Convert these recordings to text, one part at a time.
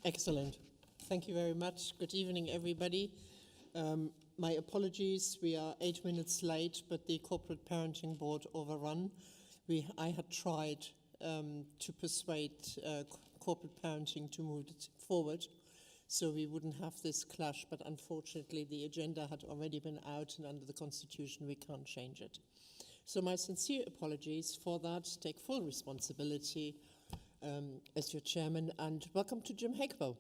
Excellent. Thank you very much. Good evening, everybody. My apologies, we are 8 minutes late, but the Corporate Parenting Board overrun. I had tried to persuade corporate parenting to move it forward so we wouldn't have this clash, but unfortunately the agenda had already been out, and under the Constitution we can't change it. So my sincere apologies for that. Take full responsibility as your chairman, and welcome to Jim Hakewell,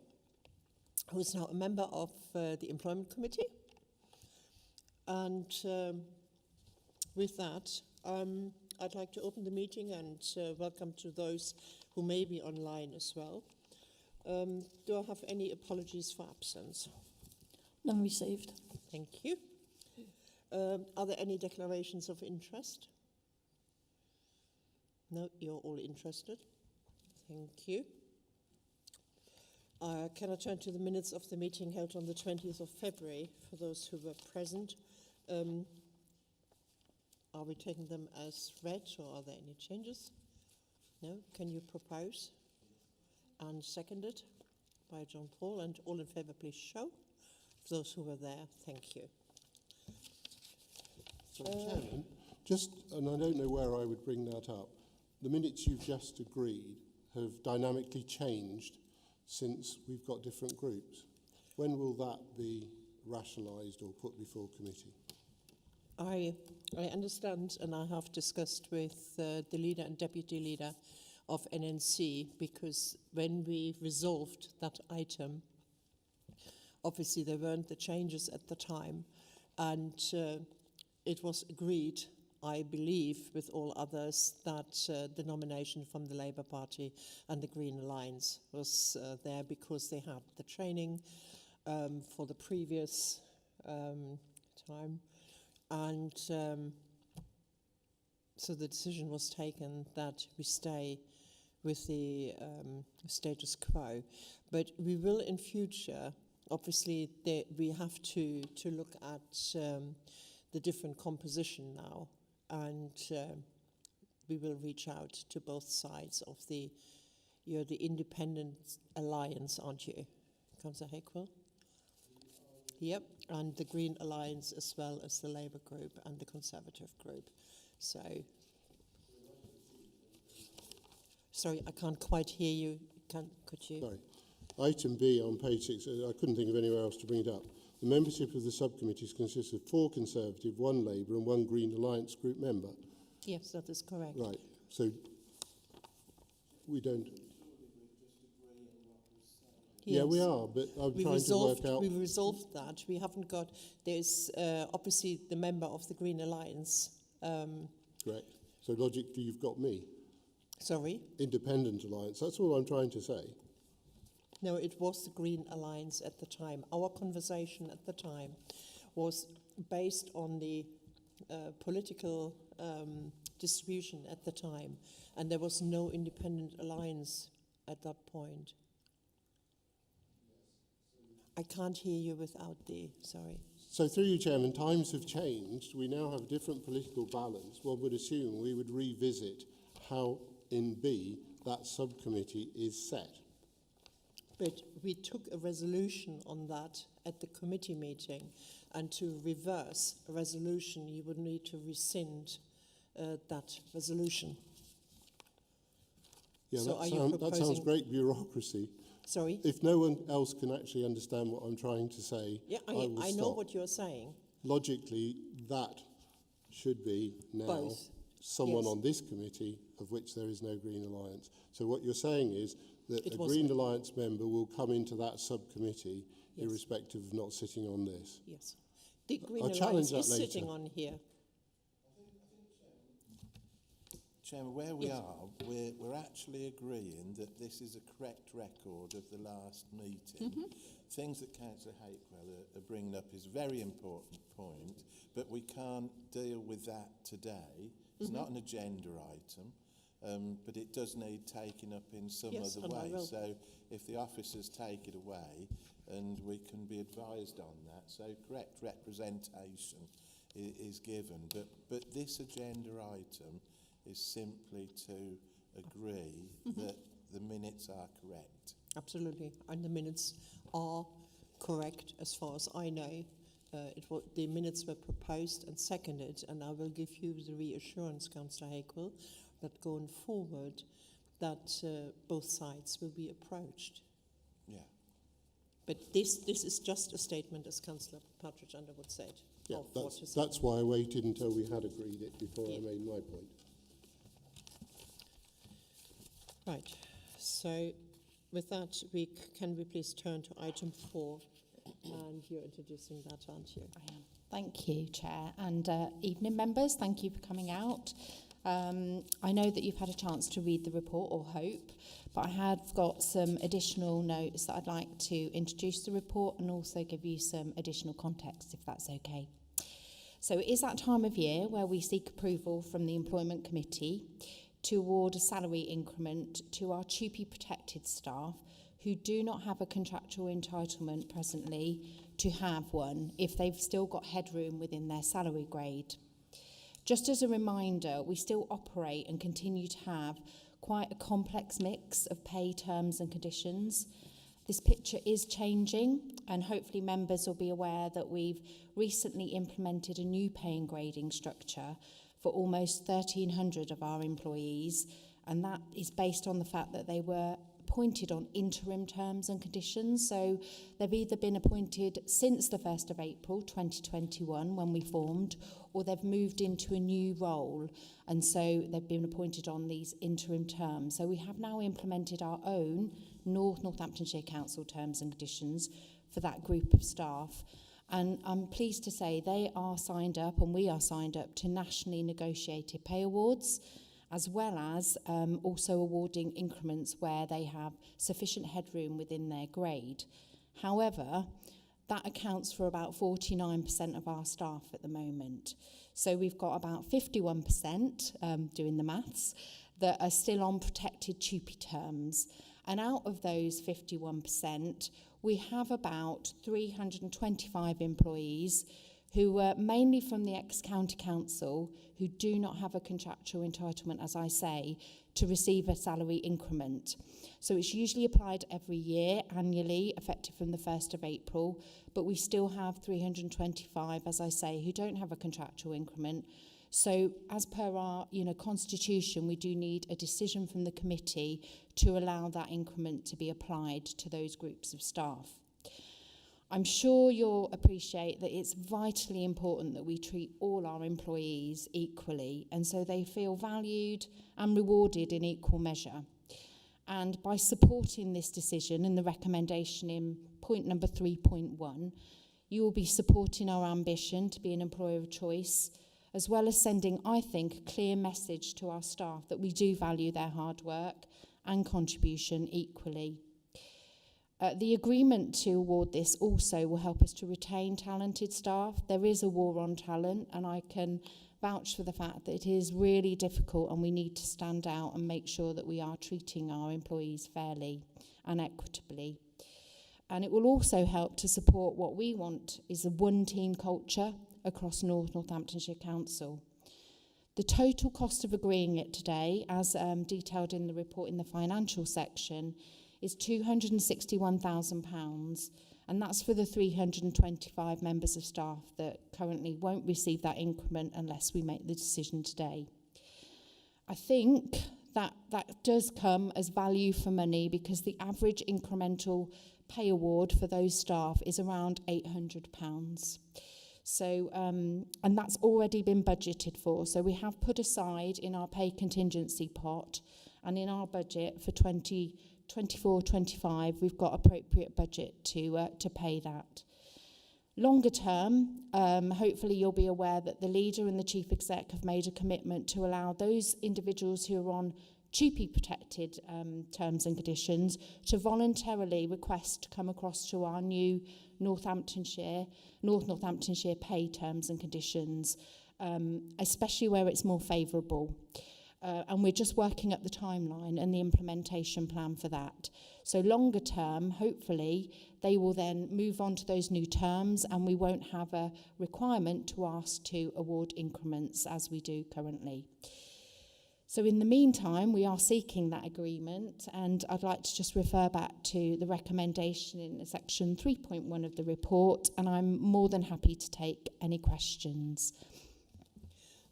who is now a member of the Employment Committee. And with that, I'd like to open the meeting and welcome to those who may be online as well. Do I have any apologies for absence? None received. Thank you. Are there any declarations of interest? No, you're all interested. Thank you. Can I turn to the minutes of the meeting held on the 20th of February for those who were present? Are we taking them as read, or are there any changes? No? Can you propose? And seconded by John Paul. And all in favour, please show. For those who were there, thank you. So, Chairman, and I don't know where I would bring that up, the minutes you've just agreed have dynamically changed since we've got different groups. When will that be rationalised or put before committee? I understand, and I have discussed with the leader and deputy leader of NNC, because when we resolved that item, obviously there weren't the changes at the time, and it was agreed, I believe, with all others, that the nomination from the Labour Party and the Green Alliance was there because they had the training for the previous time. And so the decision was taken that we stay with the status quo. But we will in future, obviously, we have to look at the different composition now, and we will reach out to both sides of you're the Independent Alliance, aren't you, Councillor Hakewell? Yep, and the Green Alliance, as well as the Labour group and the Conservative group. So, sorry, I can't quite hear you. Could you? Sorry. Item B on page 6, I couldn't think of anywhere else to bring it up. The membership of the subcommittees consists of 4 Conservative, 1 Labour and 1 Green Alliance group member. Yes, that is correct. Right, so we don't... Yes. Yeah, we are, but I'm trying to work out... We resolved that. We haven't got... There's obviously the member of the Green Alliance. Correct. So logically you've got me. Sorry? Independent Alliance, that's all I'm trying to say. No, it was the Green Alliance at the time. Our conversation at the time was based on the political distribution at the time, and there was no Independent Alliance at that point. I can't hear you without sorry. So through you, Chairman, times have changed. We now have a different political balance. One would assume we would revisit how in B that subcommittee is set. But we took a resolution on that at the committee meeting, and to reverse a resolution, you would need to rescind that resolution. Yeah, so that sounds great bureaucracy. Sorry? If no one else can actually understand what I'm trying to say, yeah, I know what you're saying. Logically, that should be now Both. Someone Yes. on this committee, of which there is no Green Alliance. So what you're saying is that a Green Alliance member will come into that subcommittee, yes, irrespective of not sitting on this. Yes. The Green I'll Alliance is later. sitting on here. Chairman, where we are, we're actually agreeing that this is a correct record of the last meeting. Mm-hmm. Things that Councillor Hakewell are bringing up is a very important point, but we can't deal with that today. It's not an agenda item, but it does need taking up in some other way. So if the officers take it away, and we can be advised on that, so correct representation is given. But this agenda item is simply to agree that the minutes are correct. Absolutely. And the minutes are correct as far as I know. The minutes were proposed and seconded, and I will give you the reassurance, Councillor Hakewill, that going forward, that both sides will be approached. Yeah. But this is just a statement, as Councillor Partridge Underwood said. Yeah, of what is that's why I waited until we had agreed it before I made my point. Right. So with that, can we please turn to item 4? And you're introducing that, aren't you? I am. Thank you, Chair. And evening, members. Thank you for coming out. I know that you've had a chance to read the report, or hope, but I have got some additional notes that I'd like to introduce the report and also give you some additional context, if that's okay. So it is that time of year where we seek approval from the Employment Committee to award a salary increment to our TUPE protected staff who do not have a contractual entitlement presently to have one if they've still got headroom within their salary grade. Just as a reminder, we still operate and continue to have quite a complex mix of pay terms and conditions. This picture is changing, and hopefully members will be aware that we've recently implemented a new pay and grading structure for almost 1,300 of our employees, and that is based on the fact that they were appointed on interim terms and conditions. So they've either been appointed since the 1st of April 2021 when we formed, or they've moved into a new role, and so they've been appointed on these interim terms. So we have now implemented our own Northamptonshire Council terms and conditions for that group of staff. And I'm pleased to say they are signed up, and we are signed up to nationally negotiated pay awards, as well as also awarding increments where they have sufficient headroom within their grade. However, that accounts for about 49% of our staff at the moment. So we've got about 51%, doing the maths, that are still on protected TUPE terms. And out of those 51%, we have about 325 employees who are mainly from the ex-county council who do not have a contractual entitlement, as I say, to receive a salary increment. So it's usually applied every year, annually, effective from the 1st of April, but we still have 325, as I say, who don't have a contractual increment. So as per our constitution, we do need a decision from the committee to allow that increment to be applied to those groups of staff. I'm sure you'll appreciate that it's vitally important that we treat all our employees equally, and so they feel valued and rewarded in equal measure. And by supporting this decision and the recommendation in point number 3.1, you will be supporting our ambition to be an employer of choice, as well as sending, I think, a clear message to our staff that we do value their hard work and contribution equally. The agreement to award this also will help us to retain talented staff. There is a war on talent, and I can vouch for the fact that it is really difficult, and we need to stand out and make sure that we are treating our employees fairly and equitably. And it will also help to support what we want is a one-team culture across Northamptonshire Council. The total cost of agreeing it today, as detailed in the report in the financial section, is £261,000, and that's for the 325 members of staff that currently won't receive that increment unless we make the decision today. I think that does come as value for money, because the average incremental pay award for those staff is around £800. So, and that's already been budgeted for. So we have put aside in our pay contingency pot and in our budget for 2024-25, we've got appropriate budget to pay that. Longer term, hopefully you'll be aware that the leader and the chief exec have made a commitment to allow those individuals who are on TUPE protected terms and conditions to voluntarily request to come across to our new North Northamptonshire pay terms and conditions, especially where it's more favourable. And we're just working up the timeline and the implementation plan for that. So longer term, hopefully, they will then move on to those new terms, and we won't have a requirement to ask to award increments as we do currently. So in the meantime, we are seeking that agreement, and I'd like to just refer back to the recommendation in section 3.1 of the report, and I'm more than happy to take any questions.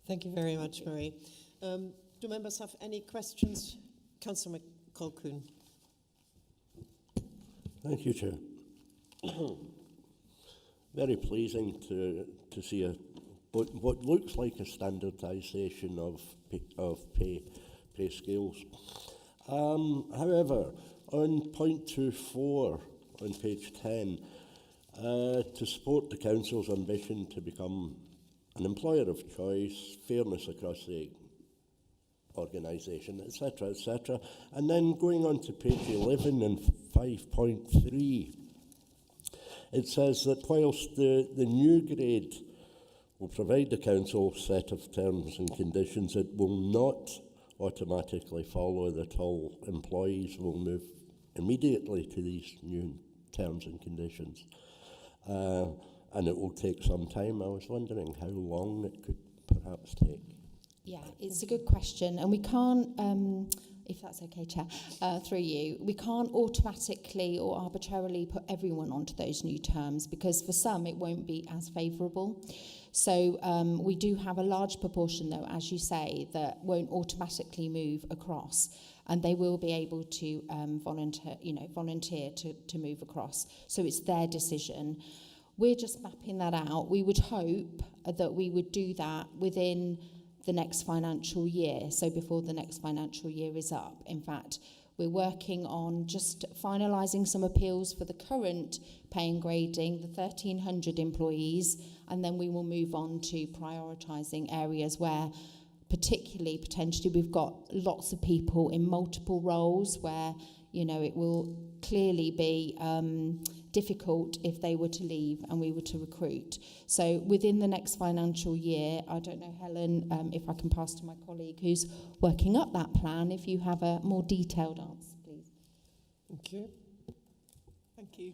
Thank you very much, Marie. Do members have any questions? Councillor McCulloch. Thank you, Chair. Very pleasing to see what looks like a standardisation of pay scales. However, on point 2.4 on page 10, to support the Council's ambition to become an employer of choice, fairness across the organisation, etc., and then going on to page 11 and 5.3, it says that whilst the new grade will provide the Council set of terms and conditions, it will not automatically follow that all employees will move immediately to these new terms and conditions. And it will take some time. I was wondering how long it could perhaps take. Yeah, it's a good question, and we can't, if that's okay, Chair, through you, we can't automatically or arbitrarily put everyone onto those new terms, because for some it won't be as favourable. So we do have a large proportion, though, as you say, that won't automatically move across, and they will be able to volunteer to move across. So it's their decision. We're just mapping that out. We would hope that we would do that within the next financial year, so before the next financial year is up. In fact, we're working on just finalising some appeals for the current pay and grading, the 1,300 employees, and then we will move on to prioritising areas where particularly, potentially, we've got lots of people in multiple roles where, you know, it will clearly be difficult if they were to leave and we were to recruit. So within the next financial year, I don't know, Helen, if I can pass to my colleague who's working up that plan, if you have a more detailed answer, please. Thank you. Thank you.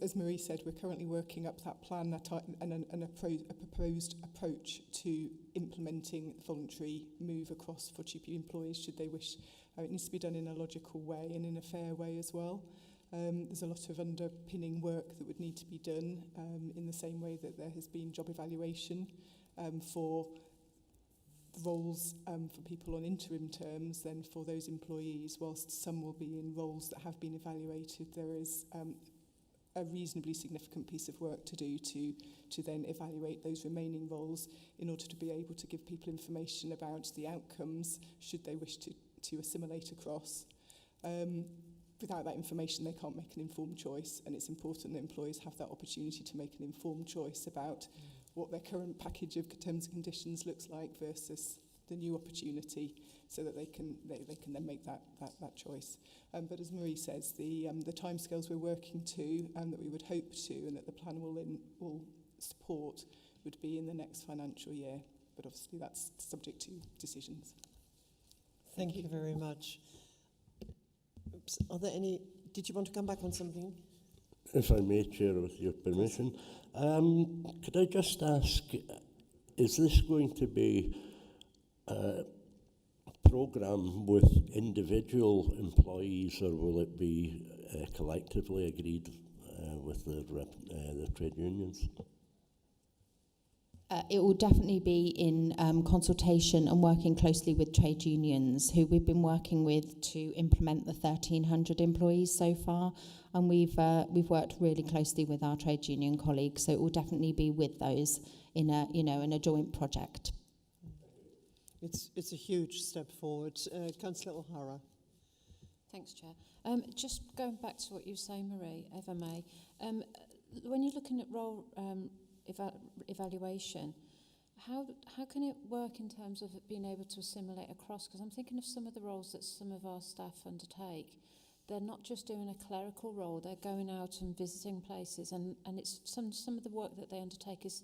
As Marie said, we're currently working up that plan and a proposed approach to implementing voluntary move across for GP employees should they wish. It needs to be done in a logical way and in a fair way as well. There's a lot of underpinning work that would need to be done in the same way that there has been job evaluation for roles for people on interim terms. Then for those employees, whilst some will be in roles that have been evaluated, there is a reasonably significant piece of work to do to then evaluate those remaining roles in order to be able to give people information about the outcomes should they wish to assimilate across. Without that information, they can't make an informed choice, and it's important that employers have that opportunity to make an informed choice about what their current package of terms and conditions looks like versus the new opportunity, so that they can then make that choice. But as Marie says, the timescales we're working to, and that we would hope to, and that the plan will support, would be in the next financial year. But obviously, that's subject to decisions. Thank you very much. Oops. Are there any? Did you want to come back on something? If I may, Chair, with your permission, could I just ask, is this going to be a programme with individual employees, or will it be collectively agreed with the trade unions? It will definitely be in consultation and working closely with trade unions, who we've been working with to implement the 1,300 employees so far, and we've worked really closely with our trade union colleagues. So it will definitely be with those in a joint project. It's a huge step forward. Councillor O'Hara. Thanks, Chair. Just going back to what you say, Marie, if I may, when you're looking at role evaluation, how can it work in terms of being able to assimilate across? Because I'm thinking of some of the roles that some of our staff undertake. They're not just doing a clerical role, they're going out and visiting places, and it's some of the work that they undertake is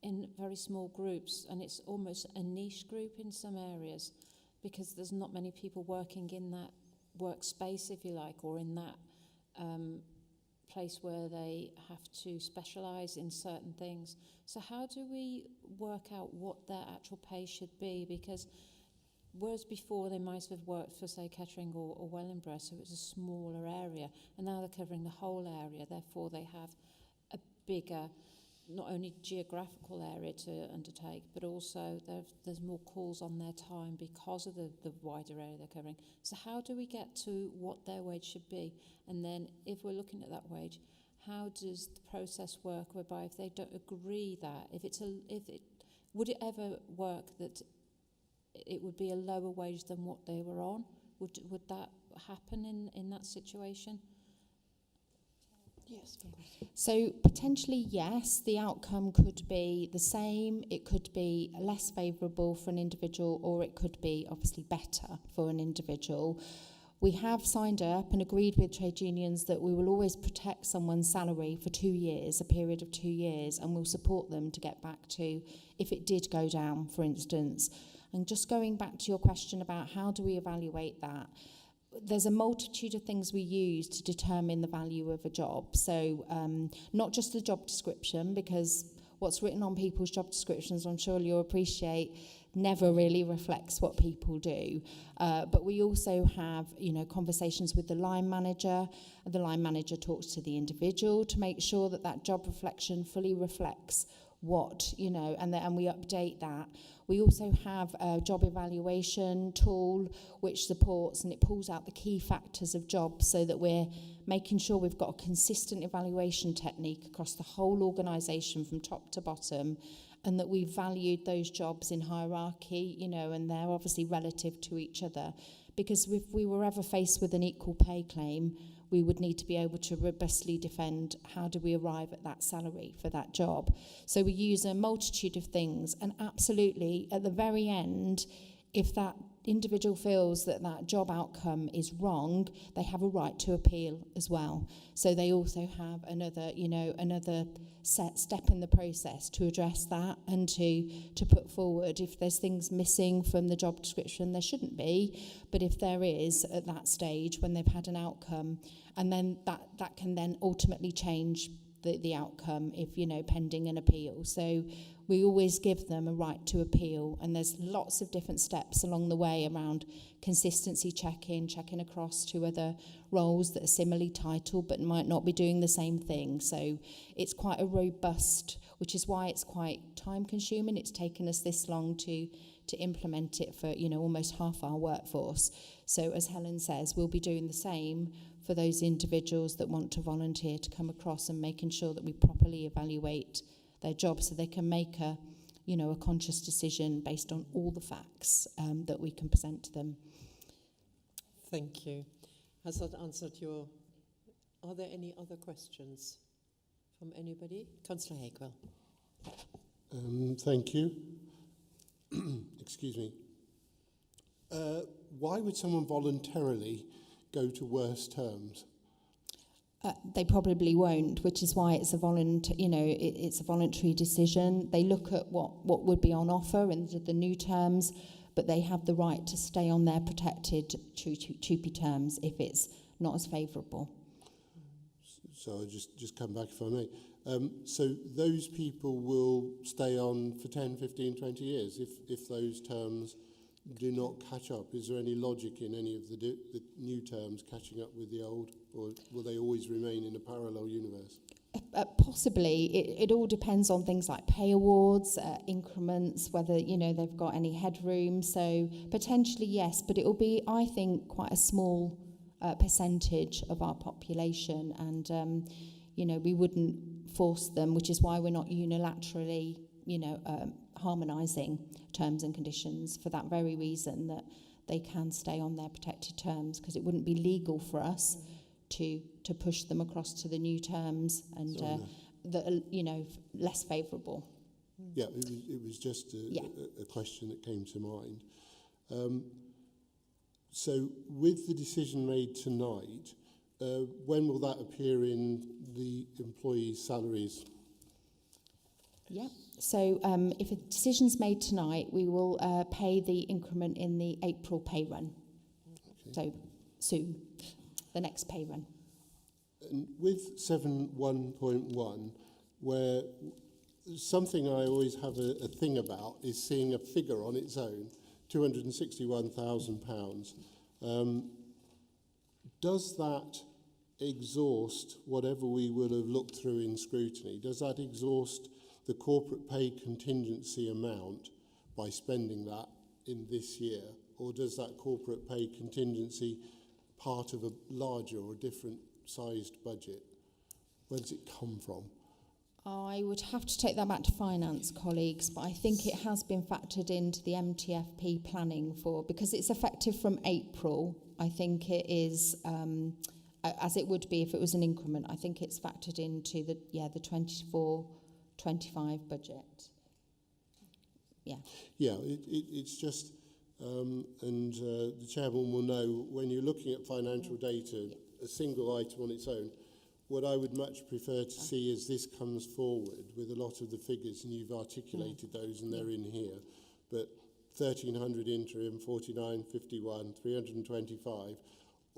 in very small groups, and it's almost a niche group in some areas, because there's not many people working in that workspace, if you like, or in that place where they have to specialise in certain things. So how do we work out what their actual pay should be? Because whereas before they might have worked for, say, Kettering or Wellingborough, so it's a smaller area, and now they're covering the whole area, therefore they have a bigger, not only geographical area to undertake, but also there's more calls on their time because of the wider area they're covering. So how do we get to what their wage should be? And then if we're looking at that wage, how does the process work whereby if they don't agree that, would it ever work that it would be a lower wage than what they were on? Would that happen in that situation? Yes. So potentially, yes, the outcome could be the same. It could be less favourable for an individual, or it could be obviously better for an individual. We have signed up and agreed with trade unions that we will always protect someone's salary for 2 years, a period of 2 years, and we'll support them to get back to if it did go down, for instance. And just going back to your question about how do we evaluate that, there's a multitude of things we use to determine the value of a job. So not just the job description, because what's written on people's job descriptions, I'm sure you'll appreciate, never really reflects what people do. But we also have, conversations with the line manager. The line manager talks to the individual to make sure that that job reflection fully reflects what, and we update that. We also have a job evaluation tool which supports and it pulls out the key factors of jobs so that we're making sure we've got a consistent evaluation technique across the whole organisation from top to bottom, and that we've valued those jobs in hierarchy, and they're obviously relative to each other. Because if we were ever faced with an equal pay claim, we would need to be able to robustly defend how do we arrive at that salary for that job. So we use a multitude of things, and absolutely at the very end, if that individual feels that that job outcome is wrong, they have a right to appeal as well. So they also have another set step in the process to address that and to put forward if there's things missing from the job description. There shouldn't be, but if there is at that stage when they've had an outcome, and then that can then ultimately change the outcome if, pending an appeal. So we always give them a right to appeal, and there's lots of different steps along the way around consistency checking across to other roles that are similarly titled but might not be doing the same thing. So it's quite a robust, which is why it's quite time consuming. It's taken us this long to implement it for, almost half our workforce. So as Helen says, we'll be doing the same for those individuals that want to volunteer to come across, and making sure that we properly evaluate their job so they can make a conscious decision based on all the facts that we can present to them. Thank you. Has that answered your... Are there any other questions from anybody? Councillor Hakewell. Thank you. Excuse me. Why would someone voluntarily go to worse terms? They probably won't, which is why it's a it's a voluntary decision. They look at what would be on offer and the new terms, but they have the right to stay on their protected TUPE terms if it's not as favourable. So I'll just come back if I may. So those people will stay on for 10, 15, 20 years if those terms do not catch up. Is there any logic in any of the new terms catching up with the old, or will they always remain in a parallel universe? Possibly. It all depends on things like pay awards, increments, whether they've got any headroom. So potentially yes, but it will be, I think, quite a small percentage of our population, and we wouldn't force them, which is why we're not unilaterally harmonising terms and conditions, for that very reason, that they can stay on their protected terms, because it wouldn't be legal for us to push them across to the new terms and that are less favourable. Yeah, it was just a question that came to mind. So with the decision made tonight, when will that appear in the employees' salaries? Yeah. So if a decision's made tonight, we will pay the increment in the April pay run. Okay. So soon, the next pay run. And with 7.1.1, where something I always have a thing about is seeing a figure on its own, £261,000. Does that exhaust whatever we would have looked through in scrutiny? Does that exhaust the corporate pay contingency amount by spending that in this year? Or does that corporate pay contingency part of a larger or different sized budget? Where does it come from? I would have to take that back to finance, colleagues, but I think it has been factored into the MTFP planning because it's effective from April. I think it is, as it would be if it was an increment. I think it's factored into the 24-25 budget. Yeah. Yeah, it's just, the chairman will know, when you're looking at financial data, a single item on its own, what I would much prefer to see is this comes forward with a lot of the figures, and you've articulated those, and they're in here. But 1,300 interim, 49, 51, 325,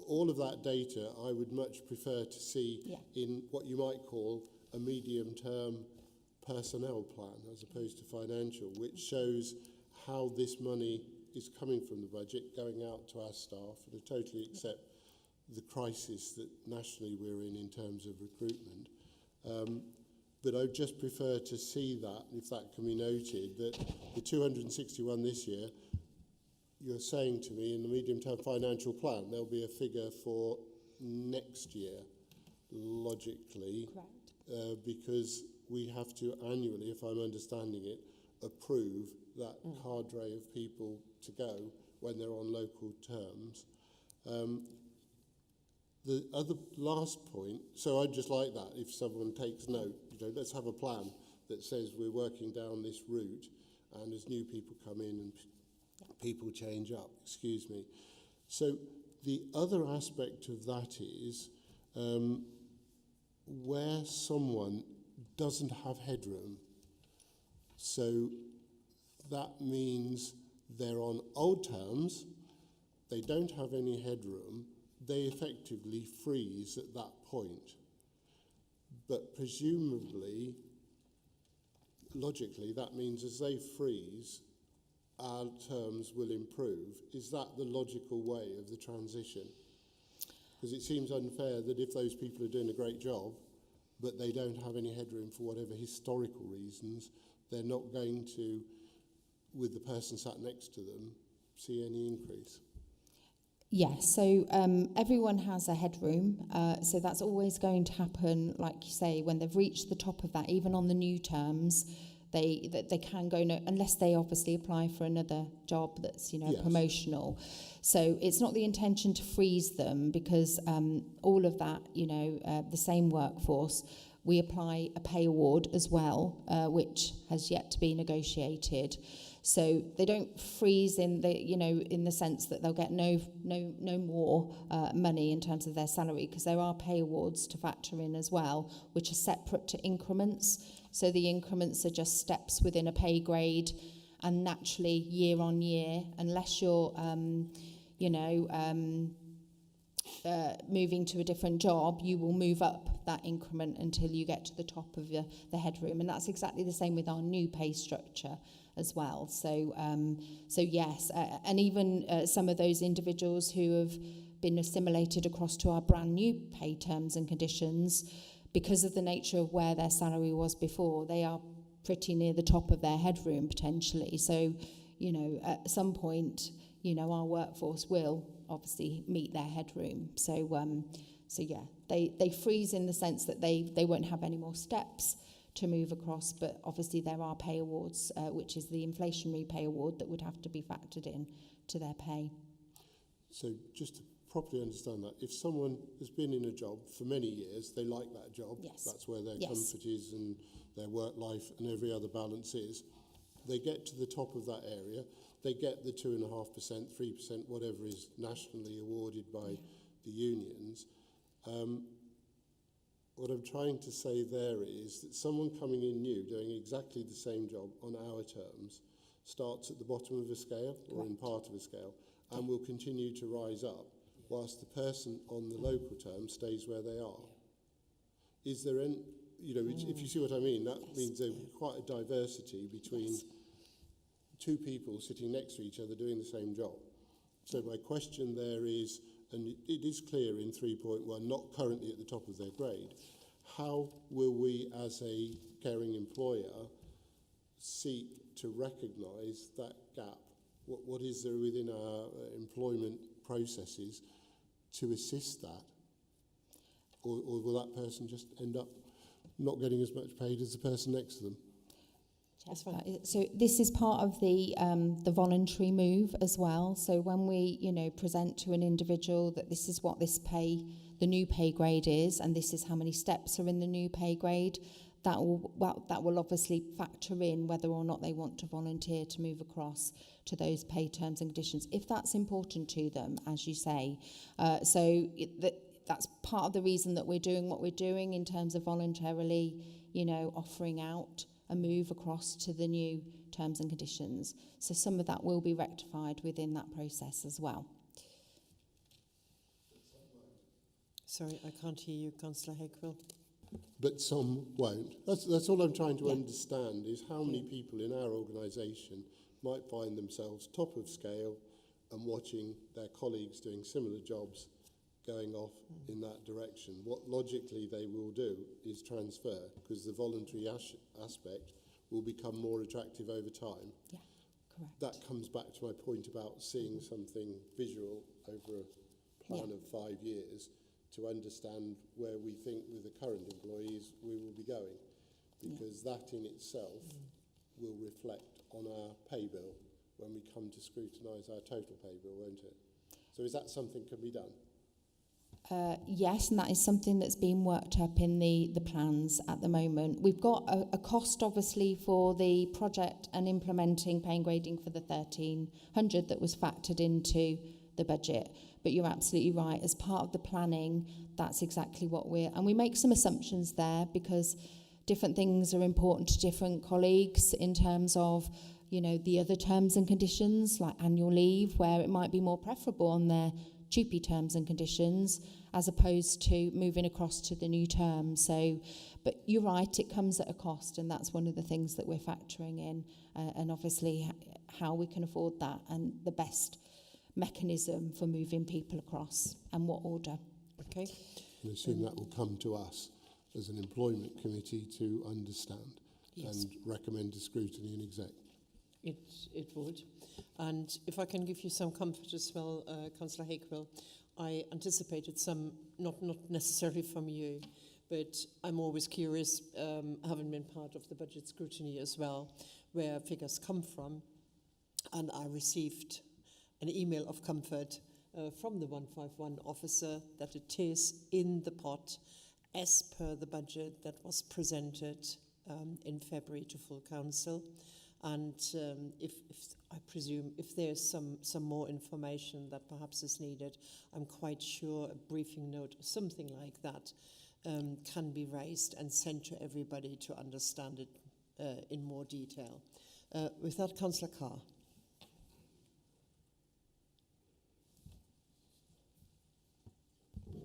all of that data I would much prefer to see in what you might call a medium-term personnel plan as opposed to financial, which shows how this money is coming from the budget, going out to our staff, and I totally accept the crisis that nationally we're in terms of recruitment. But I'd just prefer to see that, if that can be noted, that the 261 this year, you're saying to me in the medium-term financial plan, there'll be a figure for next year, logically. Correct. Because we have to annually, if I'm understanding it, approve that cadre of people to go when they're on local terms. The other last point, so I'd just like that, if someone takes note, let's have a plan that says we're working down this route, and as new people come in and people change up, excuse me. So the other aspect of that is where someone doesn't have headroom. So that means they're on old terms, they don't have any headroom, they effectively freeze at that point. But presumably, logically, that means as they freeze, our terms will improve. Is that the logical way of the transition? Because it seems unfair that if those people are doing a great job, but they don't have any headroom for whatever historical reasons, they're not going to, with the person sat next to them, see any increase. Yes, so everyone has a headroom, so that's always going to happen, like you say, when they've reached the top of that, even on the new terms, they can go, no, unless they obviously apply for another job that's, Yes. promotional. So it's not the intention to freeze them, because all of that, the same workforce, we apply a pay award as well, which has yet to be negotiated. So they don't freeze in the sense that they'll get no more money in terms of their salary, because there are pay awards to factor in as well, which are separate to increments. So the increments are just steps within a pay grade, and naturally year on year, unless you're moving to a different job, you will move up that increment until you get to the top of the headroom, and that's exactly the same with our new pay structure as well. So yes, and even some of those individuals who have been assimilated across to our brand new pay terms and conditions, because of the nature of where their salary was before, they are pretty near the top of their headroom potentially. So, at some point, our workforce will obviously meet their headroom. So yeah, they freeze in the sense that they won't have any more steps to move across, but obviously there are pay awards, which is the inflationary pay award that would have to be factored in to their pay. So just to properly understand that, if someone has been in a job for many years, they like that job, Yes. that's where their Yes. comfort is and their work life and every other balance is, they get to the top of that area, they get the 2.5%, 3%, whatever is nationally awarded by the unions. What I'm trying to say there is that someone coming in new, doing exactly the same job on our terms, starts at the bottom of a scale or in part of a scale, and will continue to rise up, whilst the person on the local term stays where they are. is there any, you know, if you see what I mean, that means there's quite a diversity between two people sitting next to each other doing the same job. So my question there is, and it is clear in 3.1, not currently at the top of their grade, how will we as a caring employer seek to recognise that gap? What is there within our employment processes to assist that? Or will that person just end up not getting as much paid as the person next to them? That's fine. So this is part of the voluntary move as well. So when we, you know, present to an individual that this is what this pay, the new pay grade is, and this is how many steps are in the new pay grade, that will obviously factor in whether or not they want to volunteer to move across to those pay terms and conditions, if that's important to them, as you say. That's part of the reason that we're doing what we're doing in terms of voluntarily, you know, offering out a move across to the new terms and conditions. So some of that will be rectified within that process as well. Sorry, I can't hear you, Councillor Hakewill. But some won't. That's all I'm trying to understand, is how many people in our organisation might find themselves top of scale and watching their colleagues doing similar jobs going off in that direction. What logically they will do is transfer, because the voluntary aspect will become more attractive over time. Yeah, correct. That comes back to my point about seeing something visual over a plan of 5 years to understand where we think with the current employees we will be going, because that in itself will reflect on our pay bill when we come to scrutinise our total pay bill, won't it? So is that something can be done? Yes, and that is something that's being worked up in the plans at the moment. We've got a cost, obviously, for the project and implementing pay and grading for the 1,300 that was factored into the budget. But you're absolutely right. As part of the planning, that's exactly what and we make some assumptions there, because different things are important to different colleagues in terms of, you know, the other terms and conditions, like annual leave, where it might be more preferable on their TUPE terms and conditions as opposed to moving across to the new term. So, but you're right, it comes at a cost, and that's one of the things that we're factoring in, and obviously how we can afford that and the best mechanism for moving people across and what order. Okay. I assume that will come to us as an employment committee to understand and recommend to scrutiny and exec. It would. And if I can give you some comfort as well, Councillor Hakewill, I anticipated some, not necessarily from you, but I'm always curious, having been part of the budget scrutiny as well, where figures come from. And I received an email of comfort from the 151 officer that it is in the pot as per the budget that was presented in February to full council. And if I presume if there's some more information that perhaps is needed, I'm quite sure a briefing note or something like that can be raised and sent to everybody to understand it in more detail. With that, Councillor Carr.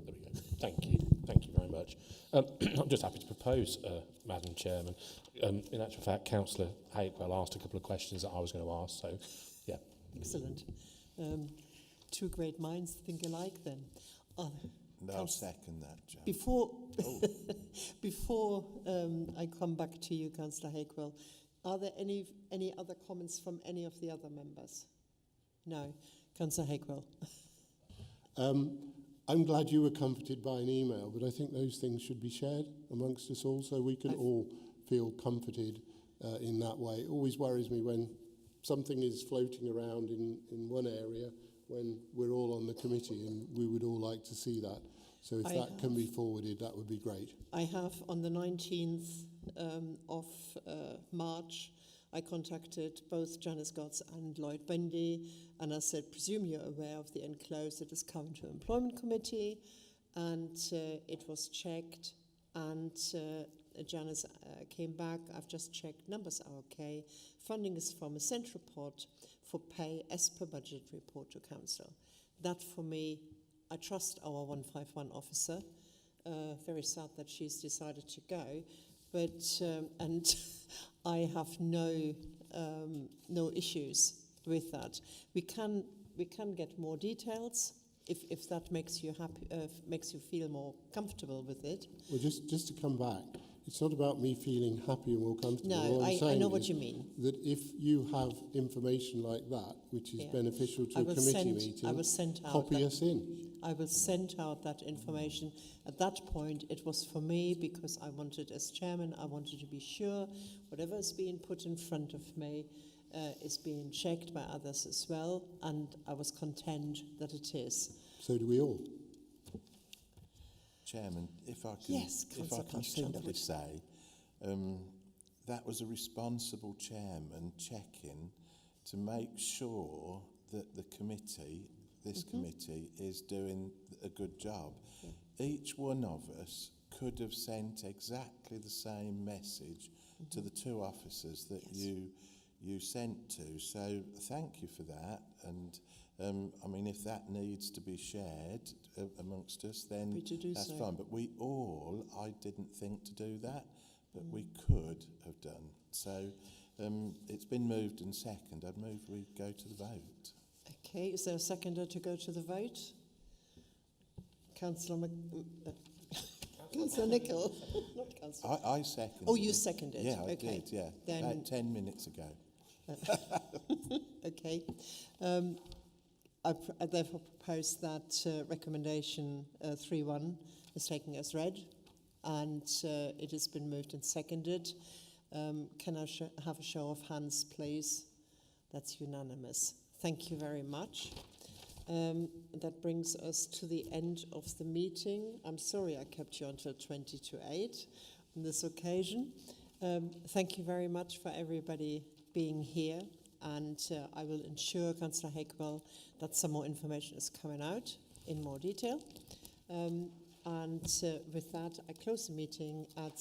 There we go. Thank you. Thank you very much. I'm just happy to propose, Madam Chairman. In actual fact, Councillor Hakewill asked a couple of questions that I was going to ask, so, yeah. Excellent. Two great minds think alike then. No, I'll second that, John. Before I come back to you, Councillor Hakewill, are there any other comments from any of the other members? No. Councillor Hakewill. I'm glad you were comforted by an email, but I think those things should be shared amongst us all so we can all feel comforted in that way. It always worries me when something is floating around in one area when we're all on the committee, and we would all like to see that. So if that can be forwarded, that would be great. I have on the 19th of March, I contacted both Janice Gotts and Lloyd Bendy, and I said, presume you're aware of the enclosed that is coming to Employment Committee, and it was checked, and Janice came back, I've just checked, numbers are okay, funding is from a central pot for pay as per budget report to council. That for me, I trust our 151 officer, very sad that she's decided to go, but and I have no issues with that. We can get more details if that makes you happy, makes you feel more comfortable with it. Well, just to come back, it's not about me feeling happy and more comfortable. No, All I'm I saying know what is you mean. that if you have information like that, which is Yeah. beneficial to I a will committee send- meeting, I will send out copy that- us in. I will send out that information. At that point, it was for me because I wanted, as chairman, I wanted to be sure whatever is being put in front of me is being checked by others as well, and I was content that it is. So do we all. Chairman, if I can, Yes, if I Councillor can Costello simply would. say, that was a responsible chairman checking to make sure that the committee, this committee, is doing a good job. Each one of us could have sent exactly the same message to the two officers that you sent to. So thank you for that. And I mean, if that needs to be shared amongst us, then Happy to do that's so. fine. But we all, I didn't think to do that, but we could have done. So it's been moved and seconded. I'd move we go to the vote. Okay, is there a seconder to go to the vote? Councillor Councillor Nicholl, not Councillor. I seconded. Oh, you it. seconded. Yeah, I Okay. did. Yeah, Then- about 10 minutes ago. Okay. I therefore propose that recommendation 3.1 is taken as read, and it has been moved and seconded. Can I have a show of hands, please? That's unanimous. Thank you very much. That brings us to the end of the meeting. I'm sorry I kept you until 20 to 8 on this occasion. Thank you very much for everybody being here, and I will ensure, Councillor Hakewell, that some more information is coming out in more detail. And with that, I close the meeting at